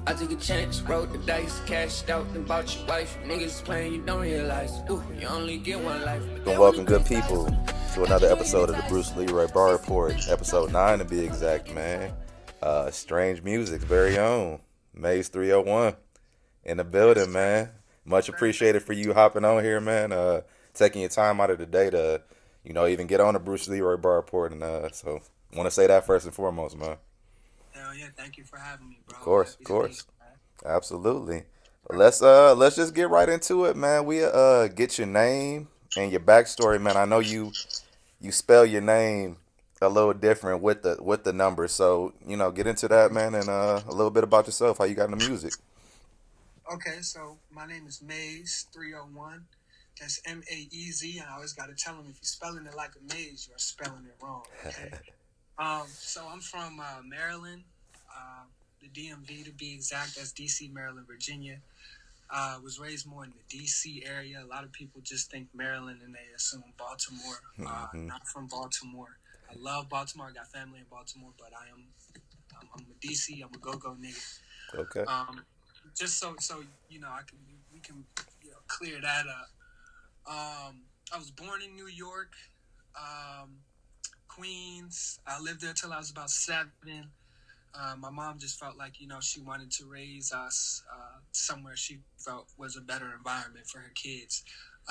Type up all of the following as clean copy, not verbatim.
I took a chance, rolled the dice, cashed out, and bought your wife. Niggas playing, you don't realize. Ooh, you only get one life. And welcome, good people, to another episode of the Bruce Leroy Bar Report, episode 9 to be exact, man. Strange Music's very own, Maez301, in the building, man. Much appreciated for you hopping on here, man. Taking your time out of the day to, even get on the Bruce Leroy Bar Report, and so want to say that first and foremost, man. Hell yeah, thank you for having me, bro. Of course, absolutely. Let's just get right into it, man. We get your name and your backstory, man. I know you spell your name a little different with the numbers, so get into that, man, and a little bit about yourself, how you got into music. Okay, so my name is Maez301. That's Maez. I always got to tell them if you're spelling it like a maze, you're spelling it wrong. Okay. So I'm from Maryland, the DMV to be exact. That's DC, Maryland, Virginia. Was raised more in the DC area. A lot of people just think Maryland and they assume Baltimore. Not from Baltimore. I love Baltimore. I got family in Baltimore, but I'm a DC. I'm a go-go nigga. Okay. Just so we can clear that up. I was born in New York, Queens. I lived there till I was about 7. My mom just felt like, she wanted to raise us somewhere she felt was a better environment for her kids.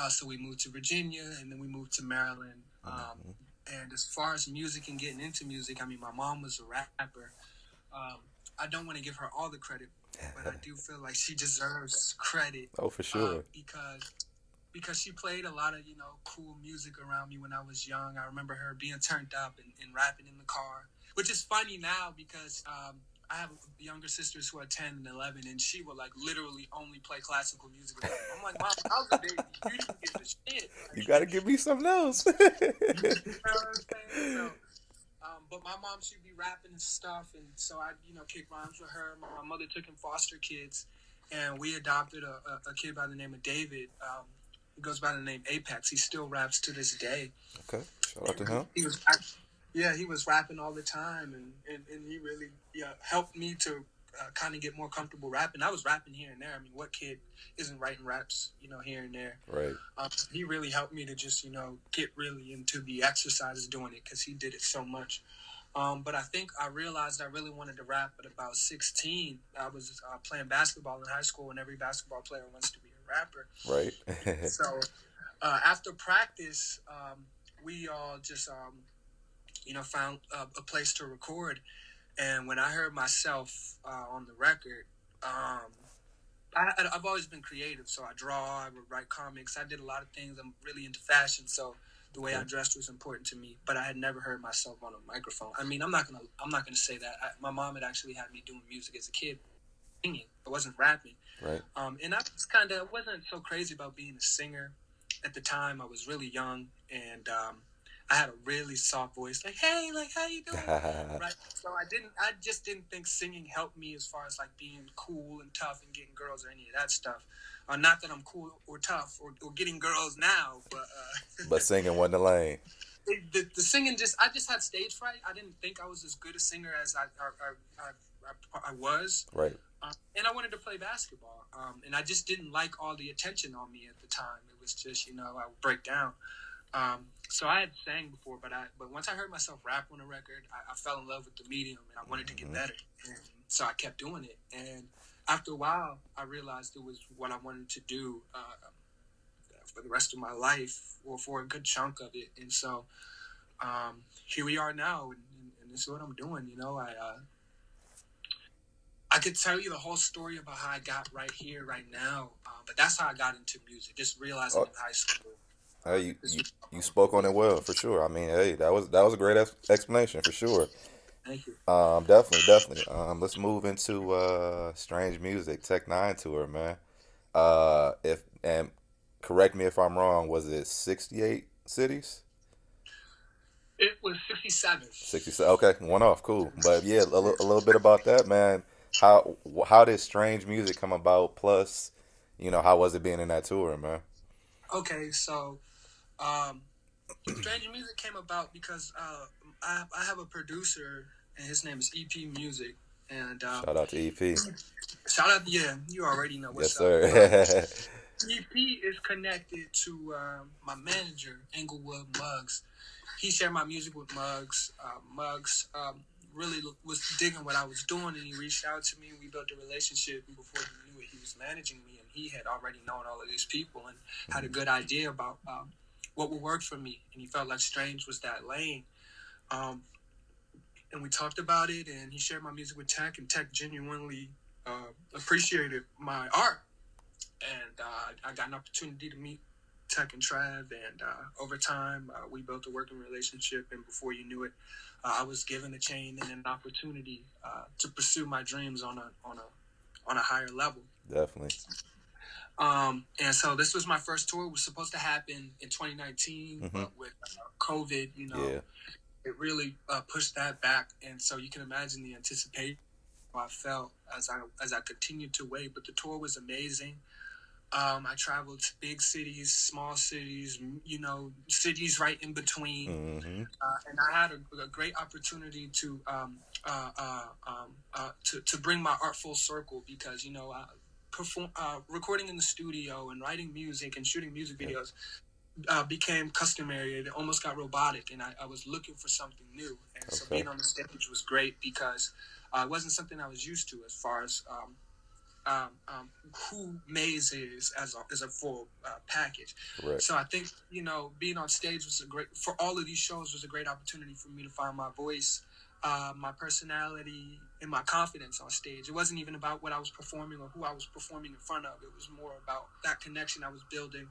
So we moved to Virginia, and then we moved to Maryland. And as far as music and getting into music, I mean, my mom was a rapper. I don't want to give her all the credit, but I do feel like she deserves credit. Oh, for sure. Because she played a lot of, cool music around me when I was young. I remember her being turned up and rapping in the car, which is funny now because I have younger sisters who are 10 and 11, and she will, literally only play classical music. I'm like, Mom, I was a baby. You didn't give a shit. You got to give me something else. You know what I'm saying? So, but my mom, she'd be rapping and stuff, and so I, kick rhymes with her. My mother took in foster kids, and we adopted a kid by the name of David. He goes by the name Apex. He still raps to this day. Okay, shout out to him. He was rapping all the time, and he really helped me to kind of get more comfortable rapping. I was rapping here and there. I mean, what kid isn't writing raps, here and there? Right. He really helped me to just, get really into the exercises doing it because he did it so much. But I think I realized I really wanted to rap at about 16. I was playing basketball in high school, and every basketball player wants to be a rapper. Right. So after practice, we all just, found a place to record. And when I heard myself on the record, I've always been creative. So I draw, I would write comics. I did a lot of things. I'm really into fashion, so the way I dressed was important to me. But I had never heard myself on a microphone. I mean, I'm not gonna say that. My mom had actually had me doing music as a kid, singing. I wasn't rapping. Right. And I wasn't so crazy about being a singer at the time. I was really young, and I had a really soft voice, like, hey, how you doing? Right. So I just didn't think singing helped me as far as being cool and tough and getting girls or any of that stuff. Not that I'm cool or tough or getting girls now, but but singing wasn't the lane. The singing I just had stage fright. I didn't think I was as good a singer as I was. Right. And I wanted to play basketball. And I just didn't like all the attention on me at the time. It was just, I would break down. So I had sang before, but once I heard myself rap on a record, I fell in love with the medium, and I wanted to get better. And so I kept doing it. And after a while, I realized it was what I wanted to do for the rest of my life, or for a good chunk of it. And so here we are now, and this is what I'm doing. I could tell you the whole story about how I got right here, right now, but that's how I got into music, just realizing in high school. Hey, you spoke on it well, for sure. I mean, hey, that was a great explanation, for sure. Thank you. Definitely. Let's move into Strange Music Tech N9ne tour, man. And correct me if I'm wrong. Was it 68 cities? It was 67. 67. Okay, one off, cool. But yeah, a little bit about that, man. How did Strange Music come about? Plus, how was it being in that tour, man? Okay, so Strange Music came about because I have a producer, and his name is EP Music, And Shout out to EP. shout out, yeah, you already know Yes, what's up. sir. EP is connected to my manager, Englewood Muggs. He shared my music with Muggs. Muggs really was digging what I was doing, and he reached out to me. We built a relationship, and before he knew it, he was managing me, and he had already known all of these people and had a good idea about what would work for me, and he felt like Strange was that lane. And we talked about it, and he shared my music with Tech, and Tech genuinely appreciated my art. And I got an opportunity to meet Tech and Trav, and over time, we built a working relationship, and before you knew it, I was given a chain and an opportunity to pursue my dreams on a higher level. Definitely. And so this was my first tour. It was supposed to happen in 2019, but with COVID, it really pushed that back. And so you can imagine the anticipation I felt as I continued to wait. But the tour was amazing. I traveled to big cities, small cities, cities right in between, and I had a great opportunity to bring my art full circle because recording in the studio and writing music and shooting music videos became customary. It almost got robotic, and I was looking for something new. And so being on the stage was great because it wasn't something I was used to as far as who Maez is as a full package. Right. So I think being on stage was for all of these shows was a great opportunity for me to find my voice, my personality, and my confidence on stage. It wasn't even about what I was performing or who I was performing in front of. It was more about that connection I was building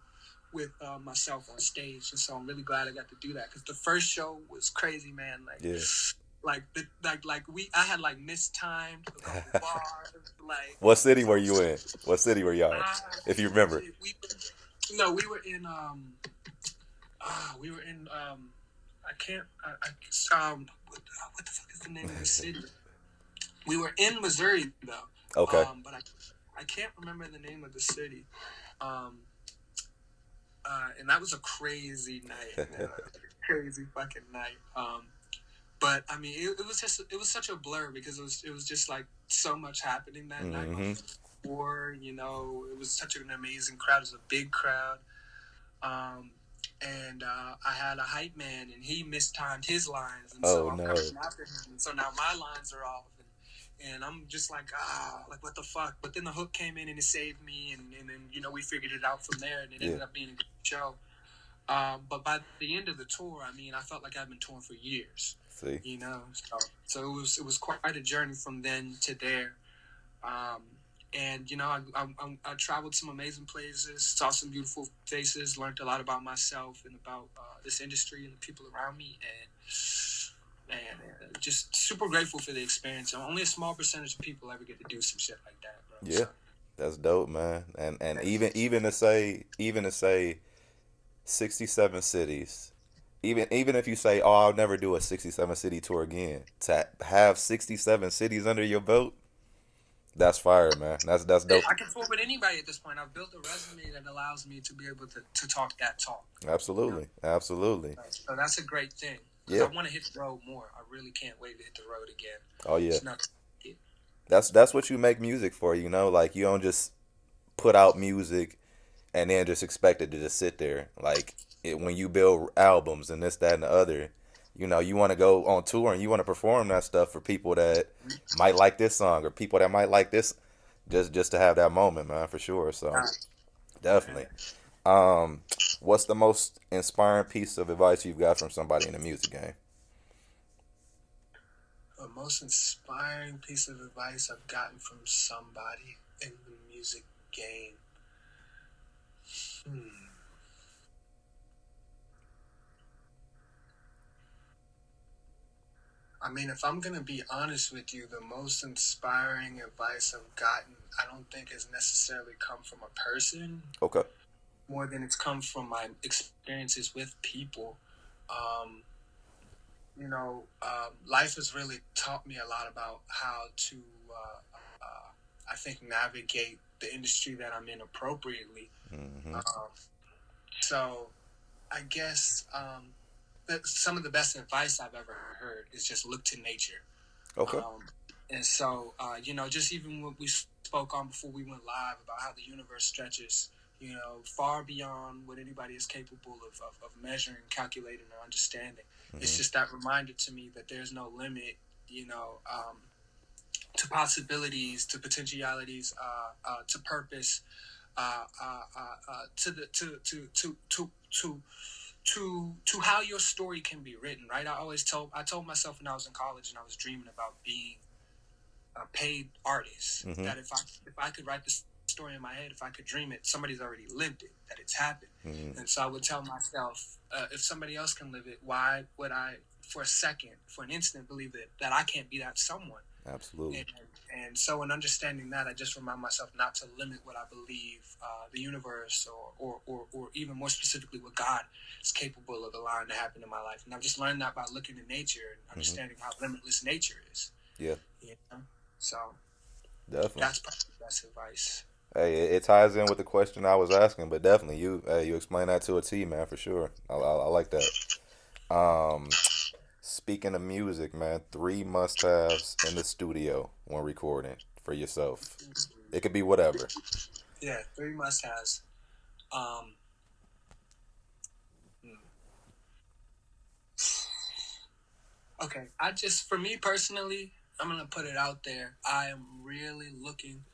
with myself on stage. And so I'm really glad I got to do that because the first show was crazy, man. I had mistimed a couple bars. What city were you in? What city were y'all in? If you remember. We were in what the fuck is the name of the city? We were in Missouri though. Okay. But I can't remember the name of the city. And that was a crazy night. Crazy fucking night. But I mean, it was such a blur because it was just like so much happening that night before. It was such an amazing crowd. It was a big crowd. And I had a hype man, and he mistimed his lines, and so I'm coming after him, and so now my lines are off, and I'm just like what the fuck? But then the hook came in and it saved me, and then we figured it out from there, and it ended up being a good show. But by the end of the tour, I mean, I felt like I've been touring for years. See. So it was quite a journey from then to there. And I traveled some amazing places, saw some beautiful faces, learned a lot about myself and about this industry and the people around me, and just super grateful for the experience. Only a small percentage of people ever get to do some shit like that, bro. Yeah, that's dope, man. And even to say 67 cities. Even if you say, "Oh, I'll never do a 67 city tour again," to have 67 cities under your belt, that's fire, man. That's dope. I can tour with anybody at this point. I've built a resume that allows me to be able to talk that talk. Absolutely, absolutely. So that's a great thing. Yeah. I want to hit the road more. I really can't wait to hit the road again. Oh yeah. That's what you make music for, Like you don't just put out music and then just expect it to just sit there. Like when you build albums and this, that, and the other, you want to go on tour and you want to perform that stuff for people that might like this song or people that might like this, just to have that moment, man, for sure. So definitely. What's the most inspiring piece of advice you've got from somebody in the music game? The most inspiring piece of advice I've gotten from somebody in the music game. I mean, if I'm going to be honest with you, the most inspiring advice I've gotten, I don't think has necessarily come from a person. Okay. More than it's come from my experiences with people. Life has really taught me a lot about how to, I think, navigate the industry that I'm in appropriately. So I guess some of the best advice I've ever heard is just look to nature. Okay. And so, just even what we spoke on before we went live about how the universe stretches, far beyond what anybody is capable of measuring, calculating, or understanding. Mm-hmm. It's just that reminder to me that there's no limit, to possibilities, to potentialities, to purpose, to how your story can be written. Right? I told myself when I was in college and I was dreaming about being a paid artist, mm-hmm. that if I could write the story in my head, if I could dream it, somebody's already lived it, that it's happened. Mm-hmm. And so I would tell myself, if somebody else can live it, why would I, for a second, for an instant, believe that I can't be that someone? Absolutely. And so in understanding that, I just remind myself not to limit what I believe the universe or even more specifically what God is capable of allowing to happen in my life. And I've just learned that by looking at nature and understanding how limitless nature is. Yeah. So definitely, that's probably the best advice. Hey, it ties in with the question I was asking, but definitely you explain that to a T, man, for sure. I like that. Speaking of music, man, 3 must-haves in the studio when recording for yourself. It could be whatever. Yeah, 3 must-haves. Okay, for me personally, I'm gonna put it out there. I am really looking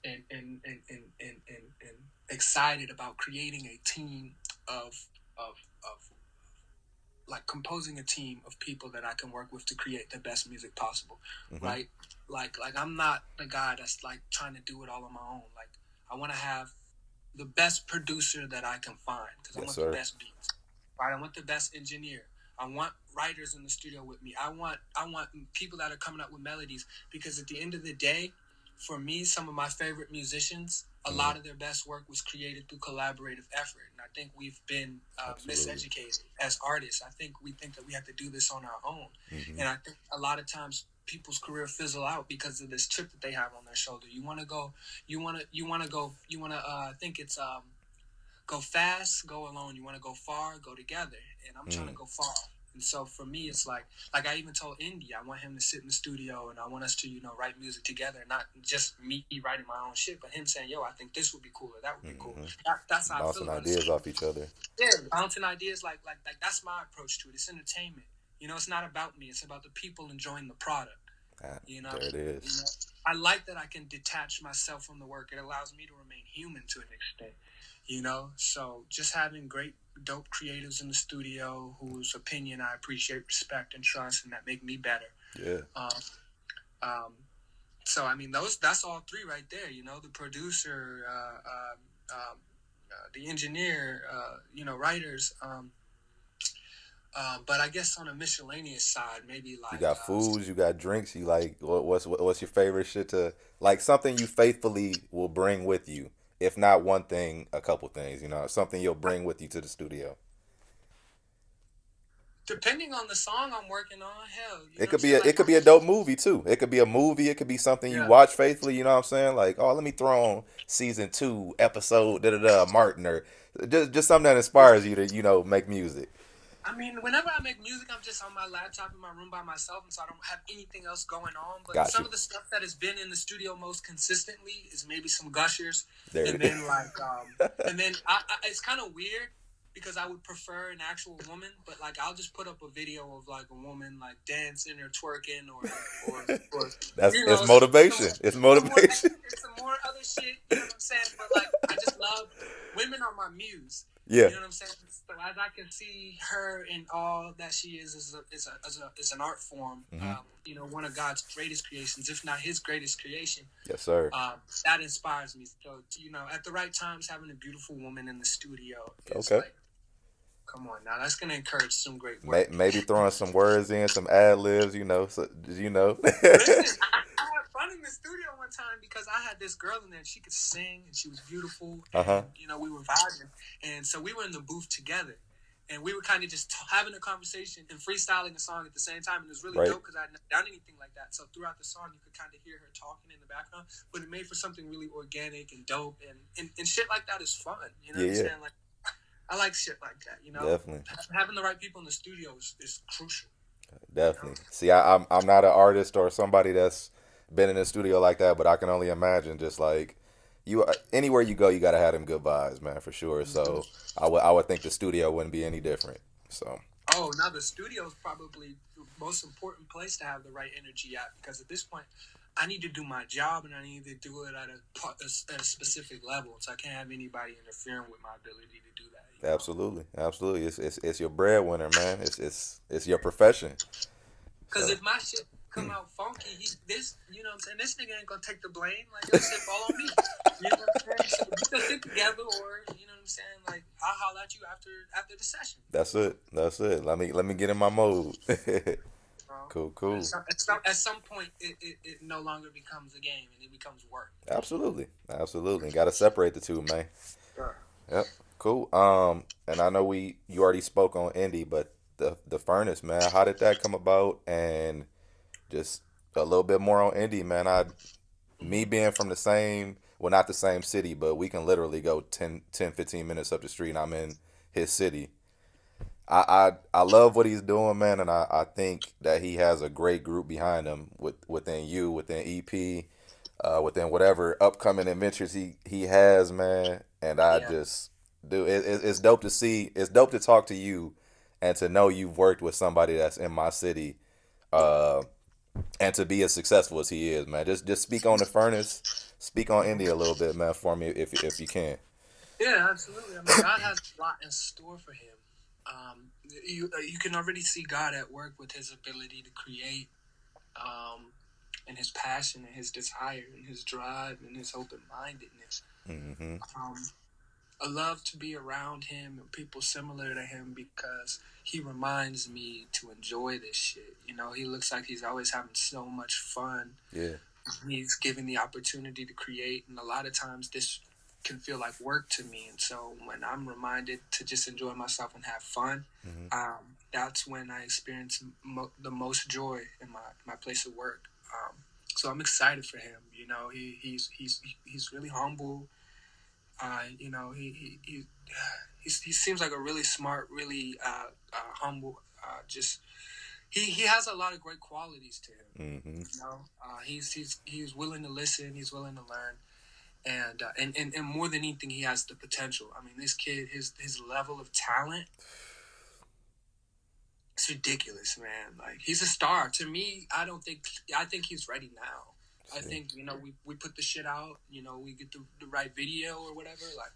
and excited about creating a team of like composing a team of people that I can work with to create the best music possible. Mm-hmm. Right? Like I'm not the guy that's like trying to do it all on my own. Like I want to have the best producer that I can find because I want the best beats. Right? I want the best engineer. I want writers in the studio with me. I want people that are coming up with melodies because at the end of the day, for me, some of my favorite musicians, a lot of their best work was created through collaborative effort. And I think we've been miseducated as artists. I think we think that we have to do this on our own. Mm-hmm. And I think a lot of times people's career fizzle out because of this chip that they have on their shoulder. Go fast, go alone. You want to go far, go together. And I'm trying to go far. And so for me, it's like I even told Indy, I want him to sit in the studio and I want us to, write music together. Not just me writing my own shit, but him saying, yo, I think this would be cool or that would be cool. That's how bouncing I feel. Ideas off each other. Yeah, bouncing ideas like that's my approach to it. It's entertainment. It's not about me. It's about the people enjoying the product. There it is. I like that I can detach myself from the work. It allows me to remain human to an extent. So just having great, dope creatives in the studio whose opinion I appreciate, respect, and trust, and that make me better. Yeah. So I mean, that's all 3 right there. The producer, the engineer, writers. But I guess on a miscellaneous side, maybe like you got foods, you got drinks. You like what's your favorite shit to like something you faithfully will bring with you. If not one thing, a couple things, something you'll bring with you to the studio. Depending on the song I'm working on, hell, it could be a dope movie too. It could be a movie. It could be something you watch faithfully. You know what I'm saying? Like, oh, let me throw on season 2 episode Martin or just something that inspires you to make music. I mean, whenever I make music, I'm just on my laptop in my room by myself, and so I don't have anything else going on. But some of the stuff that has been in the studio most consistently is maybe some Gushers, and then it's kind of weird because I would prefer an actual woman, but like I'll just put up a video of like a woman like dancing or twerking or it's motivation. It's motivation. It's some more other shit. You know what I'm saying? But like I just love women are my muse. Yeah. You know what I'm saying? So as I can see her in all that she is an art form, one of God's greatest creations, if not his greatest creation. Yes, sir. That inspires me. So, at the right times, having a beautiful woman in the studio is like, come on now, that's going to encourage some great work. Maybe throwing some words in, some ad-libs, So, Listen, I had fun in the studio one time because I had this girl in there and she could sing and she was beautiful. And, we were vibing. And so we were in the booth together. And we were kind of just having a conversation and freestyling a song at the same time. And it was really dope because I hadn't done anything like that. So throughout the song, you could kind of hear her talking in the background. But it made for something really organic and dope. And shit like that is fun. You know what I'm saying? Like, I like shit like that, Definitely. Having the right people in the studio is crucial. Definitely. See, I'm not an artist or somebody that's been in a studio like that, but I can only imagine just like you anywhere you go, you gotta have them good vibes, man, for sure. So I would think the studio wouldn't be any different. So Oh, now the studio is probably the most important place to have the right energy at, because at this point, I need to do my job and I need to do it at a specific level. So I can't have anybody interfering with my ability to do that. You know? absolutely, absolutely, it's your breadwinner, man. It's your profession. Because So if my shit come out funky, you know what I'm saying? This nigga ain't gonna take the blame. Like, yo, shit fall on me. You know what I'm saying? So get the shit together, or you know what I'm saying? Like, I'll holler at you after the session. that's it. That's it. Let me get in my mode. Bro. Cool, cool. At some point, it no longer becomes a game and it becomes work. Absolutely, absolutely. Got to separate the two, man. Sure. Yep. Cool. And I know you already spoke on indie, but the furnace, man, how did that come about? And just a little bit more on indie, man. Me being from the same, well, not the same city, but we can literally go 15 minutes up the street and I'm in his city. I love what he's doing, man, and I think that he has a great group behind him within within EP, within whatever upcoming adventures he has, man. And I Yeah. just do it's dope to see. It's dope to talk to you and to know you've worked with somebody that's in my city, uh, and to be as successful as he is, man. Just speak on the furnace, speak on India a little bit, man, for me if you can. Yeah, absolutely. I mean, God has a lot in store for him. You can already see God at work with his ability to create, and his passion and his desire and his drive and his open mindedness. Hmm. Um, I love to be around him and people similar to him because he reminds me to enjoy this shit. You know, he looks like he's always having so much fun. Yeah. He's given the opportunity to create, and a lot of times this can feel like work to me. And so when I'm reminded to just enjoy myself and have fun, Hmm. that's when I experience the most joy in my place of work. So I'm excited for him. You know, he's really humble. You know, he seems like a really smart, really humble. Just he has a lot of great qualities to him. Hmm. You know, he's willing to listen. He's willing to learn, and more than anything, he has the potential. I mean, this kid, his level of talent, it's ridiculous, man. Like, he's a star. To me, I think he's ready now. I See. think, you know, we put the shit out, you know, we get the right video or whatever, like,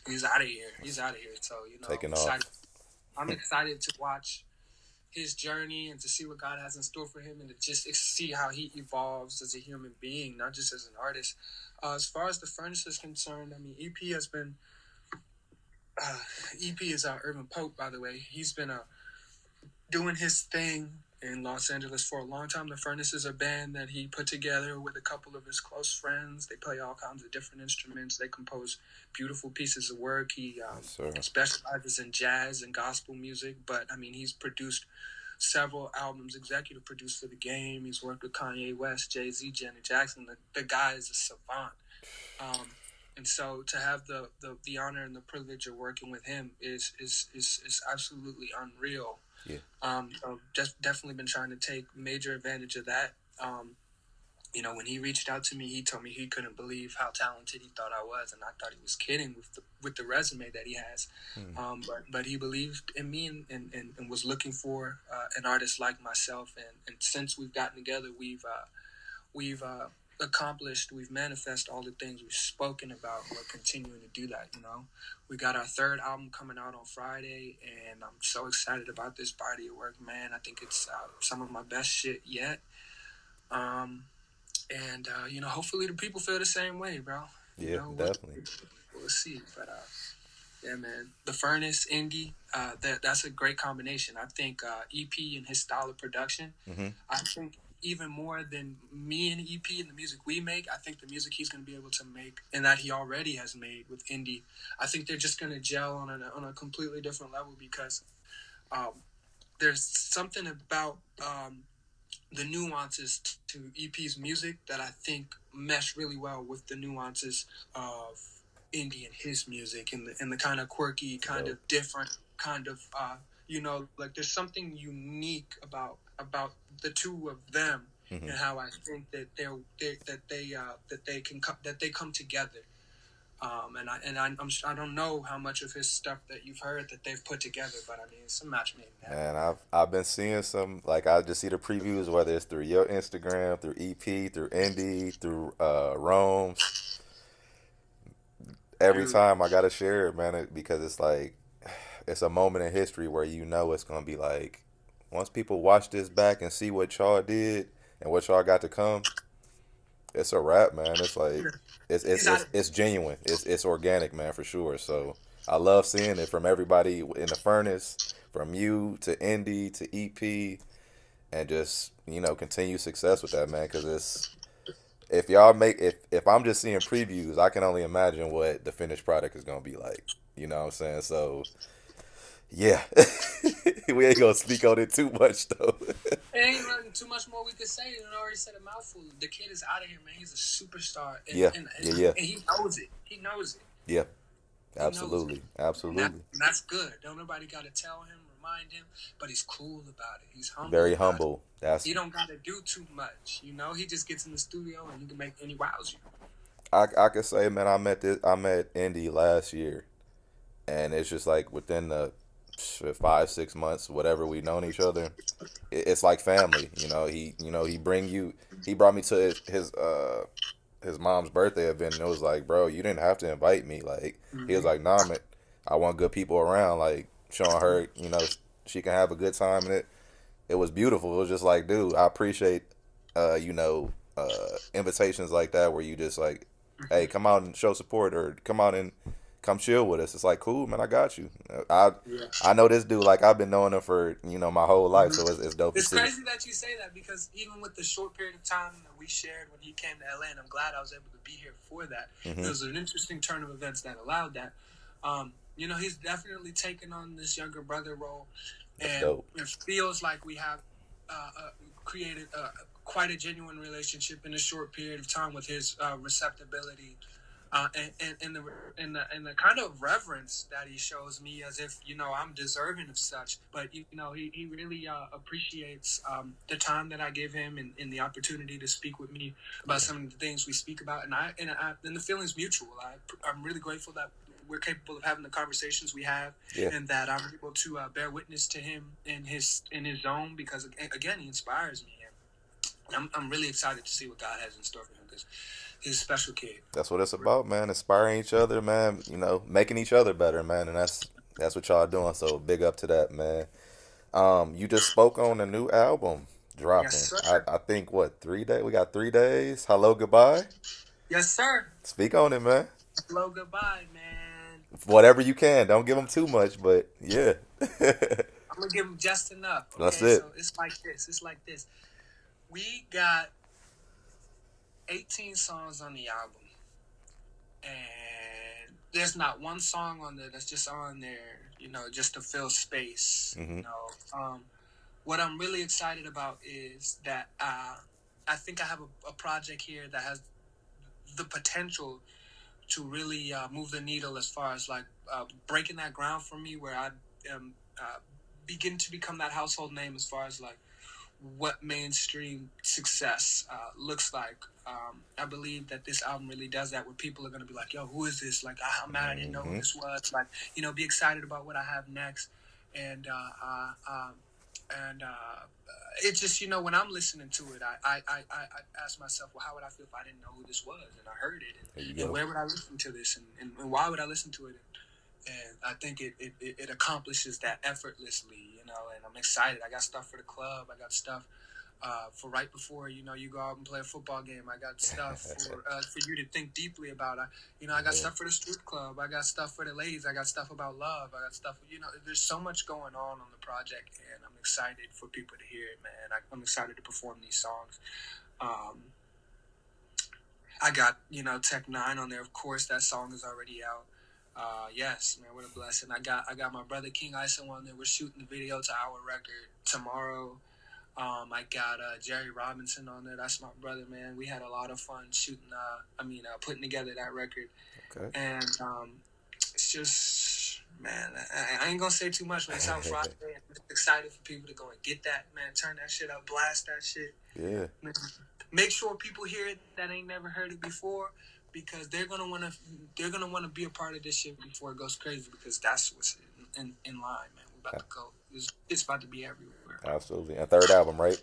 he's out of here. He's out of here. So, you know, Taking off. I'm excited to watch his journey and to see what God has in store for him and to just see how he evolves as a human being, not just as an artist. As far as the furnace is concerned, I mean, EP is Urban Pope, by the way. He's been doing his thing in Los Angeles for a long time. The Furnace is a band that he put together with a couple of his close friends. They play all kinds of different instruments. They compose beautiful pieces of work. He Yes, sir. specializes in jazz and gospel music, but I mean, he's produced several albums, executive produced for The Game. He's worked with Kanye West, Jay-Z, Janet Jackson. The guy is a savant. And so to have the honor and the privilege of working with him is absolutely unreal. Yeah. So just definitely been trying to take major advantage of that. You know, when he reached out to me, he told me he couldn't believe how talented he thought I was, and I thought he was kidding with the resume that he has. But he believed in me and was looking for an artist like myself. And since we've gotten together, we've accomplished, we've manifested all the things we've spoken about. We're continuing to do that. You know, we got our third album coming out on Friday, and I'm so excited about this body of work, man. I think it's some of my best shit yet. And you know, hopefully the people feel the same way, bro. You Yeah, know, definitely. we'll see. But yeah, man, the Furnace indie, that's a great combination. I think EP and his style of production. Hmm. I think even more than me and EP and the music we make, I think the music he's going to be able to make and that he already has made with indie, I think they're just going to gel on a completely different level because there's something about the nuances to EP's music that I think mesh really well with the nuances of indie and his music and the kind of quirky, kind of different, kind of you know, like there's something unique about the two of them Mm-hmm. and how I think that they come together. I don't know how much of his stuff that you've heard that they've put together, but I mean, it's a match made in heaven. Man, I've been seeing some, like, I just see the previews, whether it's through your Instagram, through EP, through Indie, through Rome's. Every Dude, time I gotta share it, man, because it's like it's a moment in history where you know it's gonna be like once people watch this back and see what y'all did and what y'all got to come, it's a wrap, man. It's like it's it's he's out it's, of it's genuine. It's organic, man, for sure. So I love seeing it from everybody in the furnace, from you to Indie to EP, and just continue success with that, man. Because it's if y'all make if I'm just seeing previews, I can only imagine what the finished product is gonna be like. You know what I'm saying? So yeah, we ain't gonna speak on it too much though. There ain't really too much more we could say. You already said a mouthful. The kid is out of here, man. He's a superstar, Yeah, yeah. and he knows it. He knows it. Yeah, He knows absolutely, it. absolutely. And that's good. Don't nobody got to tell him, remind him, but he's cool about it. He's humble. Very about humble. It. That's He don't got to do too much. He just gets in the studio and he wows you. I could say, man, I met Indy last year, and it's just like within the 5 6 months, whatever we've known each other, it's like family. He brought me to his mom's birthday event, and it was like, bro, you didn't have to invite me. Like, he was like, nah, man, I want good people around, like showing her, she can have a good time, and it was beautiful. It was just like, dude, I appreciate, invitations like that where you just like, hey, come out and show support, or come out and come chill with us. It's like, cool, man, I got you. I know this dude, like, I've been knowing him for my whole life, so it's dope. It's crazy that you say that, because even with the short period of time that we shared when he came to LA, and I'm glad I was able to be here for that. Mm-hmm. It was an interesting turn of events that allowed that. He's definitely taken on this younger brother role, and it feels like we have created quite a genuine relationship in a short period of time with his receptibility. And the kind of reverence that he shows me, as if I'm deserving of such, but he really appreciates the time that I give him, and the opportunity to speak with me about some of the things we speak about, and the feeling's mutual. I'm really grateful that we're capable of having the conversations we have, and that I'm able to bear witness to him in his zone, because again, he inspires me, and I'm really excited to see what God has in store for him, because he's a special kid. That's what it's about, man. Inspiring each other, man. Making each other better, man. And that's what y'all doing. So big up to that, man. You just spoke on a new album dropping. Yes, sir. I think 3 days. We got 3 days. Hello, goodbye. Yes, sir. Speak on it, man. Hello, goodbye, man. Whatever you can. Don't give them too much, but yeah. I'm gonna give them just enough. Okay? That's it. So it's like this. We got 18 songs on the album, and there's not one song on there that's just on there, just to fill space. Mm-hmm. What I'm really excited about is that I think I have a project here that has the potential to really move the needle, as far as like breaking that ground for me, where I begin to become that household name, as far as like what mainstream success looks like. I believe that this album really does that, where people are going to be like, yo, who is this? Like, I'm mad I didn't know who this was. Like, be excited about what I have next. And it's just, when I'm listening to it, I ask myself, well, how would I feel if I didn't know who this was? And I heard it. And where would I listen to this? And why would I listen to it? And I think it accomplishes that effortlessly, and I'm excited. I got stuff for the club. I got stuff for right before, you go out and play a football game. I got stuff for you to think deeply about. I got stuff for the street club. I got stuff for the ladies. I got stuff about love. I got stuff, there's so much going on the project, and I'm excited for people to hear it, man. I'm excited to perform these songs. I got, Tech N9ne on there. Of course, that song is already out. Yes, man, what a blessing. I got my brother King Iso on there. We're shooting the video to our record tomorrow. I got Jerry Robinson on there. That's my brother, man. We had a lot of fun shooting, putting together that record. Okay. And it's just Man, I ain't gonna say too much when it's out Friday. I'm just excited for people to go and get that, man. Turn that shit up, blast that shit. Yeah. Make sure people hear it that ain't never heard it before, because they're gonna wanna be a part of this shit before it goes crazy, because that's what's in line, man. We about to go. It's about to be everywhere. Absolutely. And third album, right?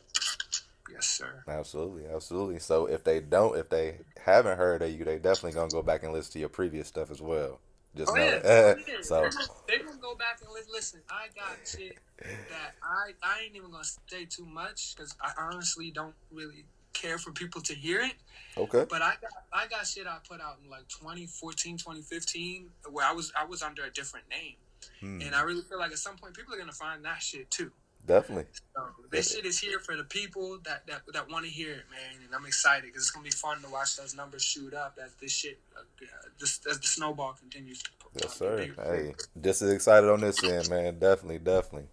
Yes, sir. Absolutely, absolutely. So if they haven't heard of you, they definitely gonna go back and listen to your previous stuff as well. Just Oh know yeah, that. So they're gonna go back and listen. I got shit that I ain't even gonna say too much, because I honestly don't really care for people to hear it. okay. But I got shit I put out in like 2014, 2015, where I was under a different name, and I really feel like at some point people are gonna find that shit too. Definitely. So this shit is here for the people that want to hear it, man, and I'm excited because it's gonna be fun to watch those numbers shoot up as this shit, just as the snowball continues. Yes, sir. Hey, just as excited on this end, man. Definitely, definitely.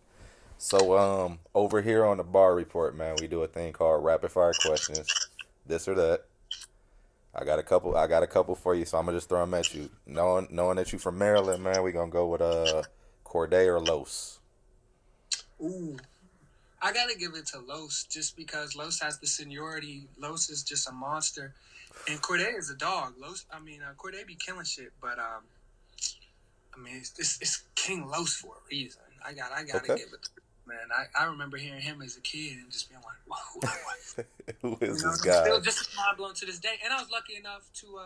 So, over here on the bar report, man, we do a thing called rapid fire questions. This or that. I got a couple for you, so I'm gonna just throw them at you. Knowing that you from Maryland, man, we gonna go with Corday or Los. Ooh, I gotta give it to Los, just because Los has the seniority. Los is just a monster, and Corday is a dog. Corday be killing shit, but it's King Los for a reason. I gotta give it to him, man. I remember hearing him as a kid and just being like, whoa, Who is this guy? Still just mind blown to this day. And I was lucky enough to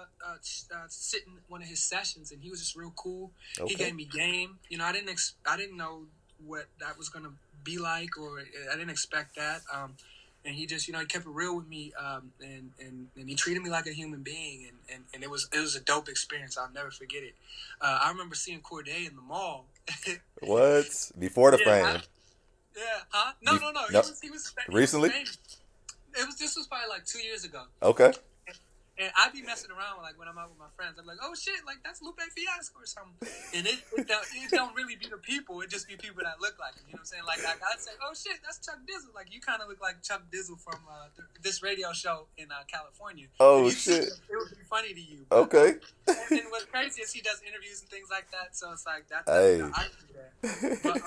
sit in one of his sessions, and he was just real cool. Okay. He gave me game. I didn't know what that was gonna be like, or I didn't expect that. And he just, he kept it real with me, and he treated me like a human being, and it was a dope experience. I'll never forget it. I remember seeing Corday in the mall. What? Before the fame? Huh? No. He was recently. This was probably like 2 years ago. Okay. And I'd be messing around when I'm out with my friends. I'm like, oh shit, that's Lupe Fiasco or something. And it don't really be the people. It just be people that look like him. You know what I'm saying? Like I'd say, oh shit, that's Chuck Dizzle. Like you kind of look like Chuck Dizzle from this radio show in California. Oh shit. It would be funny to you. Okay. And what's crazy is he does interviews and things like that. So it's like that's hey. I do that. But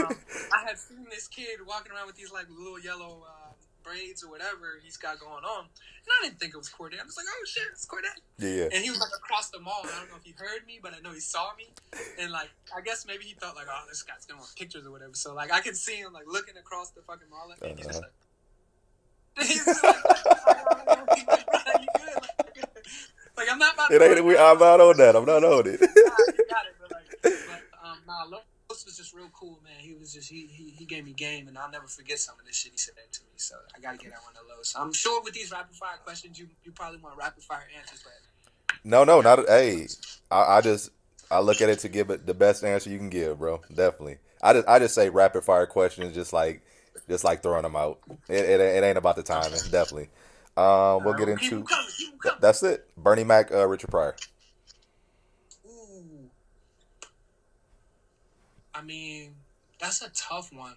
I had seen this kid walking around with these little yellow braids or whatever he's got going on, and I didn't think it was Corday. I'm just like, oh shit, it's Corday. Yeah. And he was across the mall, and I don't know if he heard me, but I know he saw me, and I guess maybe he thought oh, this guy's gonna want pictures or whatever. So I could see him looking across the fucking mall at me, and he's just he's just like, I'm not about to. I'm not on that. I'm not on it. You got it, but Los was just real cool, man. He was just he gave me game, and I'll never forget some of this shit he said to me. So I gotta get that one to Los. I'm sure with these rapid fire questions, you probably want rapid fire answers, but no, not hey. I look at it to give it the best answer you can give, bro. Definitely. I just say rapid fire questions, just like throwing them out. It ain't about the timing. Definitely. We'll get into. Keep coming. That's it. Bernie Mac, Richard Pryor. Ooh. I mean, that's a tough one.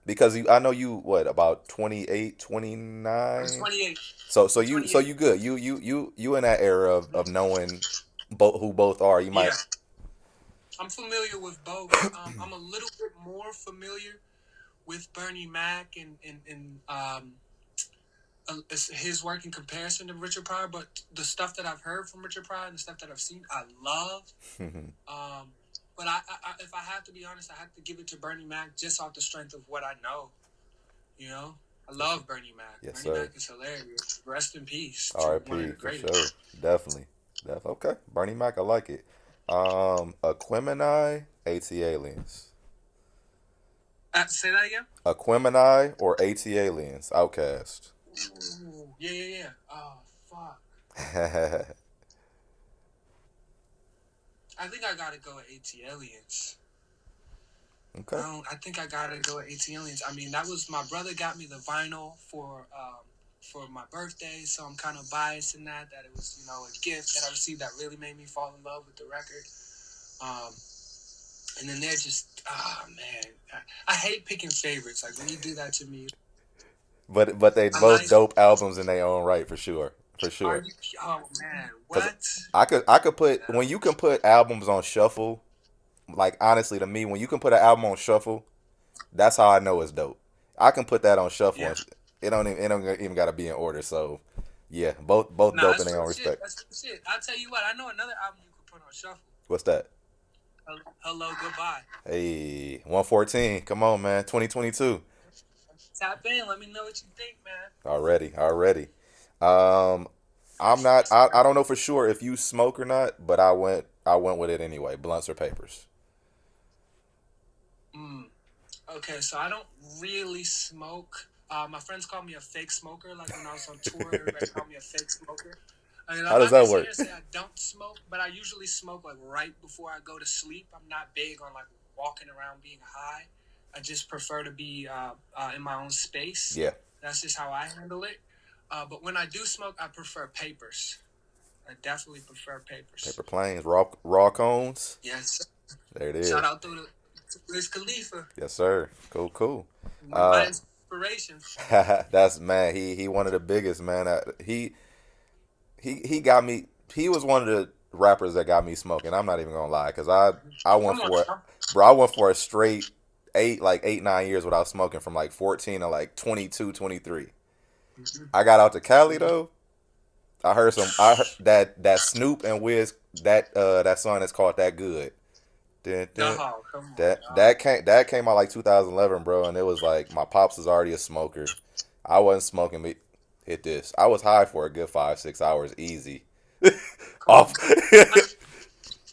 Because I know you about 28, 29? I'm 28. So you good. You in that era of knowing who both are. You might. Yeah. I'm familiar with both. I'm a little bit more familiar with Bernie Mac and his work in comparison to Richard Pryor, but the stuff that I've heard from Richard Pryor and the stuff that I've seen, I love. But if I have to be honest, I have to give it to Bernie Mac just off the strength of what I know. I love Bernie Mac. Yes, Bernie sir. Mac is hilarious. Rest in peace. R.I.P. for sure. Definitely. Okay. Bernie Mac, I like it. Aquemini, AT Aliens. Say that again? Aquemini or AT Aliens, Outcast. Ooh, yeah. Oh, fuck. I think I gotta go with AT Aliens. Okay. I think I gotta go with AT Aliens. I mean, that was my brother got me the vinyl for my birthday, so I'm kind of biased in that it was a gift that I received that really made me fall in love with the record. And then they're just man, I hate picking favorites. Like when you do that to me. But they both dope albums in their own right, for sure. Oh man, what? I could put when you can put albums on shuffle like honestly to me, when you can put an album on shuffle, that's how I know it's dope. I can put that on shuffle Yeah. and it don't even gotta be in order. So yeah, both Nah, dope that's in their own good shit. respect. That's good shit. I'll tell you what. I know another album you could put on shuffle. What's that? Hello, goodbye. Hey, 114. Come on, man. 2022. Tap in. Let me know what you think, man. Already. Um, I'm not. I don't know for sure if you smoke or not, but I went with it anyway. Blunts or papers. Okay, so I don't really smoke. My friends call me a fake smoker. Like when I was on tour, everybody called me a fake smoker. I mean, How I'm does not gonna that sit here work? and say I don't smoke, but I usually smoke like right before I go to sleep. I'm not big on like walking around being high. I just prefer to be in my own space. Yeah. That's just how I handle it. But when I do smoke, I prefer papers. I definitely prefer papers. Paper planes, raw cones. Yes. There it Shout is. out to Wiz Khalifa, Yes, sir. Cool. one of my inspirations. That's man. He one of the biggest man. He got me. He was one of the rappers that got me smoking. I'm not even gonna lie, cause I went Come on, for it, bro. bro. I went for a straight 8 9 years without smoking from like 14 to like 22 23. I got out to Cali though. I heard that Snoop and Wiz that song is called That Good. Dun, dun. No, come on, That dog. that came out like 2011, bro, and it was like my pops was already a smoker. I wasn't smoking, but hit this. I was high for a good 5 6 hours, easy. Off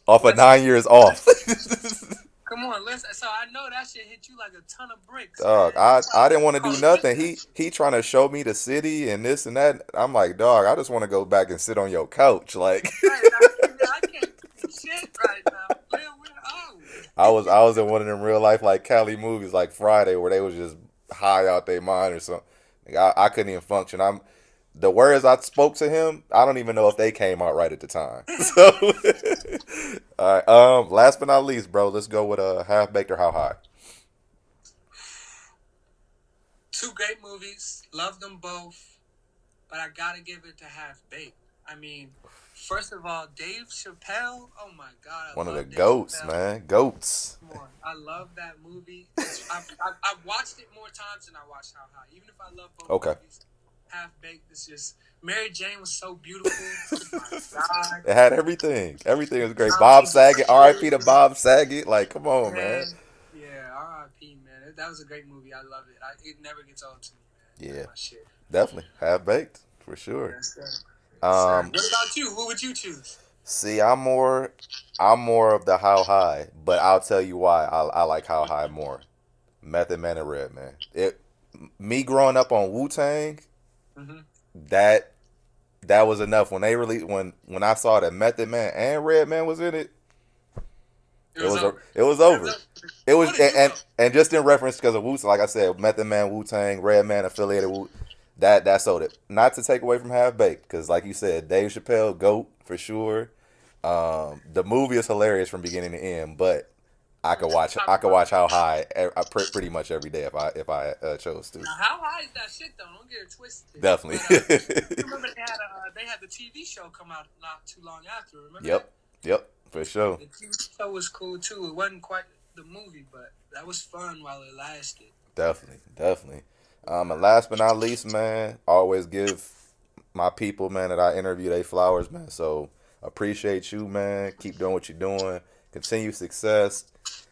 off of Listen, 9 years off. come on, listen. So I know that shit hit you like a ton of bricks, man. Dog, You I probably didn't want to call do it with nothing. that He shit. he trying to show me the city and this and that. I'm like, dog, I just want to go back and sit on your couch. Like Right, I can't do shit right now. I was in one of them real life like Cali movies like Friday where they was just high out their mind or something. Like, I couldn't even function. The words I spoke to him, I don't even know if they came out right at the time. So, all right. Last but not least, bro, let's go with Half Baked or How High. Two great movies. Love them both. But I gotta give it to Half Baked. I mean, first of all, Dave Chappelle. Oh my God, I One of love the Dave goats, Chappelle. man. Goats. Come on, I love that movie. I've watched it more times than I watched How High. Even if I love both Okay. movies, Half Baked is just Mary Jane was so beautiful. Oh my God, It had everything. Everything was great. Bob Tommy Saget. R.I.P. to Lee, Bob Saget. Like, come on, man. man. Yeah, R.I.P. Man. That was a great movie. I love it. It never gets old to me, man. Yeah, That's my shit. definitely. Half Baked for sure. Yes, sir. Um, What about you? Who would you choose? See, I'm more of the How High, but I'll tell you why I like How High more. Method Man and Redman. Me growing up on Wu Tang, Mm-hmm. that that was enough. When they really when I saw that Method Man and Redman was in it, It was over. it was over. It was What did you and go? and just in reference because of Wu, like I said, Method Man, Wu Tang, Redman affiliated Wu. That sold it. Not to take away from Half Baked, because like you said, Dave Chappelle, GOAT for sure. The movie is hilarious from beginning to end, but I could watch How High pretty much every day if I chose to. Now, how high is that shit though? Don't get it twisted. Definitely. But, you remember they had the TV show come out not too long after. Remember? Yep, for sure. That? The TV show was cool too. It wasn't quite the movie, but that was fun while it lasted. Definitely. And last but not least, man, always give my people, man, that I interview they flowers, man. So appreciate you, man. Keep doing what you're doing. Continue success.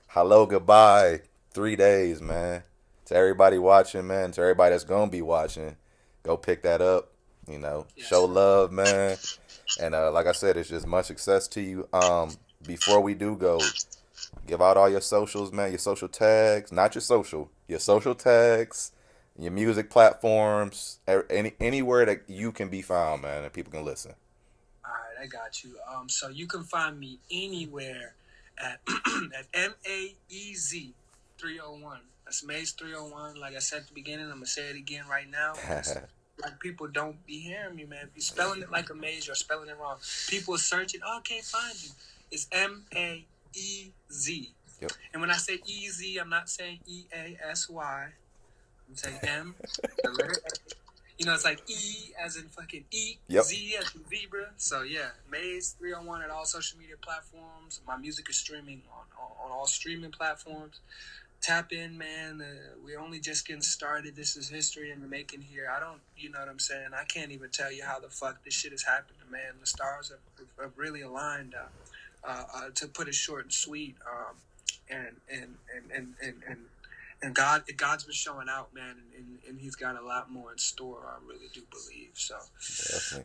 Hello, goodbye. 3 days, man. To everybody watching, man. To everybody that's gonna be watching, go pick that up. Yes, Show sir. love, man. And like I said, it's just much success to you. Before we do go, give out all your socials, man. Your social tags, not your social tags, your music platforms, anywhere that you can be found, man, and people can listen. All right, I got you. So you can find me anywhere at at Maez 301. That's Maez 301. Like I said at the beginning, I'm gonna say it again right now. Like people don't be hearing me, man. If you're spelling it like a maze, you're spelling it wrong. People are searching. Oh, I can't find you. It's Maez. Yep. And when I say easy, I'm not saying EASY. I'm saying M, the letter A, You know, it's like E as in fucking eat, Yep. Z as in zebra. So yeah, Maez301 at all social media platforms. My music is streaming on all streaming platforms. Tap in, man. We're only just getting started. This is history in the making here. I don't, you know what I'm saying? I can't even tell you how the fuck this shit has happened, man. The stars have really aligned. To put it short and sweet, and God's been showing out, man, and He's got a lot more in store. I really do believe so. Definitely.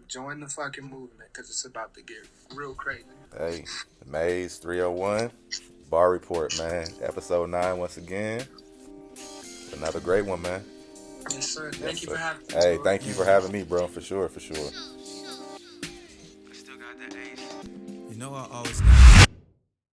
Join the fucking movement because it's about to get real crazy. Hey, Maez301, Bar Report, man. Episode 9 once again. Another great one, man. Yes, sir. Thank Yes, you sir. for having me. Hey, bro. thank you for having me, bro. For sure, for sure. You know I always got